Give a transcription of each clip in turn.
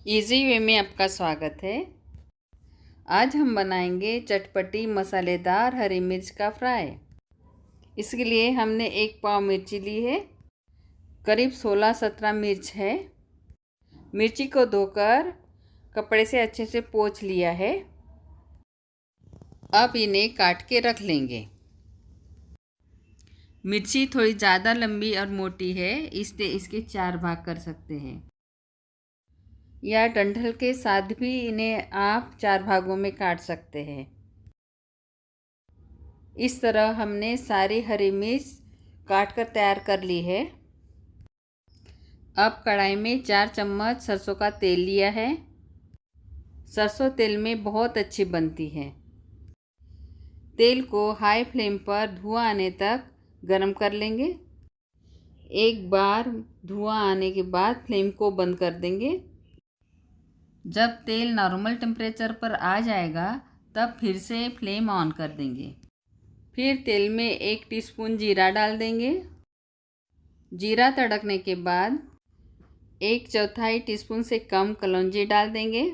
Easy way में आपका स्वागत है। आज हम बनाएंगे चटपटी मसालेदार हरी मिर्च का फ्राई। इसके लिए हमने 1 पाव मिर्ची ली है। करीब 16-17 मिर्च है। मिर्ची को धोकर कपड़े से अच्छे से पोंछ लिया है। अब इन्हें काट के रख लेंगे। मिर्ची थोड़ी ज़्यादा लंबी और मोटी है, इसलिए इसके 4 भाग कर सकते हैं, या डंठल के साथ भी इन्हें आप 4 भागों में काट सकते हैं। इस तरह हमने सारी हरी मिर्च काट कर तैयार कर ली है। अब कढ़ाई में 4 चम्मच सरसों का तेल लिया है। सरसों तेल में बहुत अच्छी बनती है। तेल को हाई फ्लेम पर धुआं आने तक गरम कर लेंगे। एक बार धुआं आने के बाद फ्लेम को बंद कर देंगे। जब तेल नॉर्मल टेम्परेचर पर आ जाएगा तब फिर से फ्लेम ऑन कर देंगे। फिर तेल में 1 टीस्पून जीरा डाल देंगे। जीरा तड़कने के बाद 1/4 टीस्पून से कम कलौंजी डाल देंगे।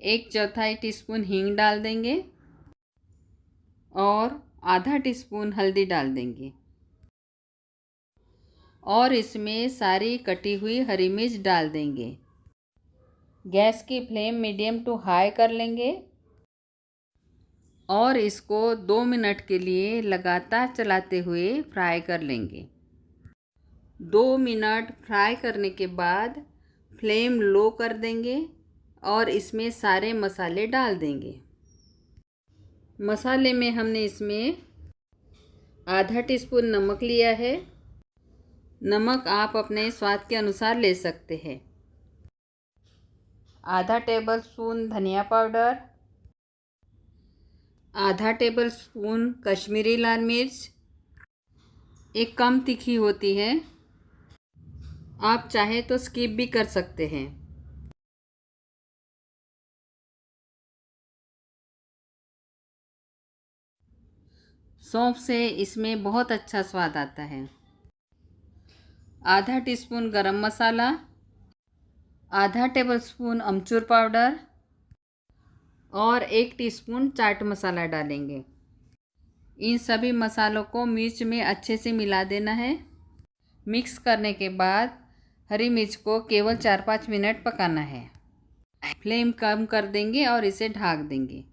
1/4 टीस्पून हींग डाल देंगे और आधा टीस्पून हल्दी डाल देंगे और इसमें सारी कटी हुई हरी मिर्च डाल देंगे। गैस की फ्लेम मीडियम टू हाई कर लेंगे और इसको 2 मिनट के लिए लगातार चलाते हुए फ्राई कर लेंगे। 2 मिनट फ्राई करने के बाद फ्लेम लो कर देंगे और इसमें सारे मसाले डाल देंगे। मसाले में हमने इसमें आधा टीस्पून नमक लिया है। नमक आप अपने स्वाद के अनुसार ले सकते हैं। आधा टेबलस्पून धनिया पाउडर, आधा टेबलस्पून कश्मीरी लाल मिर्च, एक कम तीखी होती है, आप चाहे तो स्किप भी कर सकते हैं। सौंफ से इसमें बहुत अच्छा स्वाद आता है। आधा टीस्पून गरम मसाला, आधा टेबलस्पून अमचूर पाउडर और 1 टीस्पून चाट मसाला डालेंगे। इन सभी मसालों को मिर्च में अच्छे से मिला देना है। मिक्स करने के बाद हरी मिर्च को केवल 4-5 मिनट पकाना है। फ्लेम कम कर देंगे और इसे ढक देंगे।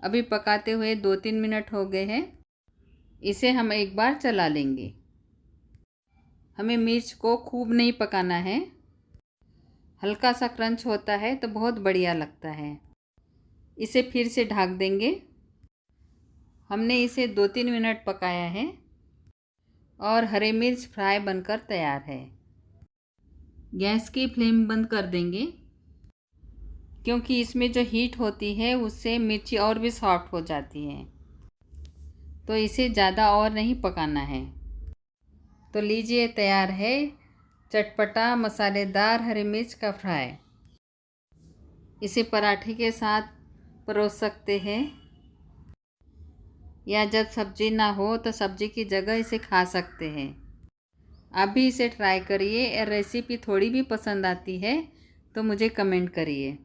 अभी पकाते हुए 2-3 मिनट हो गए हैं। इसे हम एक बार चला लेंगे। हमें मिर्च को खूब नहीं पकाना है, हल्का सा क्रंच होता है तो बहुत बढ़िया लगता है। इसे फिर से ढक देंगे। हमने इसे 2-3 मिनट पकाया है और हरी मिर्च फ्राई बनकर तैयार है। गैस की फ्लेम बंद कर देंगे, क्योंकि इसमें जो हीट होती है उससे मिर्ची और भी सॉफ्ट हो जाती है, तो इसे ज़्यादा और नहीं पकाना है। तो लीजिए, तैयार है चटपटा मसालेदार हरी मिर्च का फ्राई। इसे पराठे के साथ परोस सकते हैं, या जब सब्जी ना हो तो सब्जी की जगह इसे खा सकते हैं। आप भी इसे ट्राई करिए। रेसिपी थोड़ी भी पसंद आती है तो मुझे कमेंट करिए।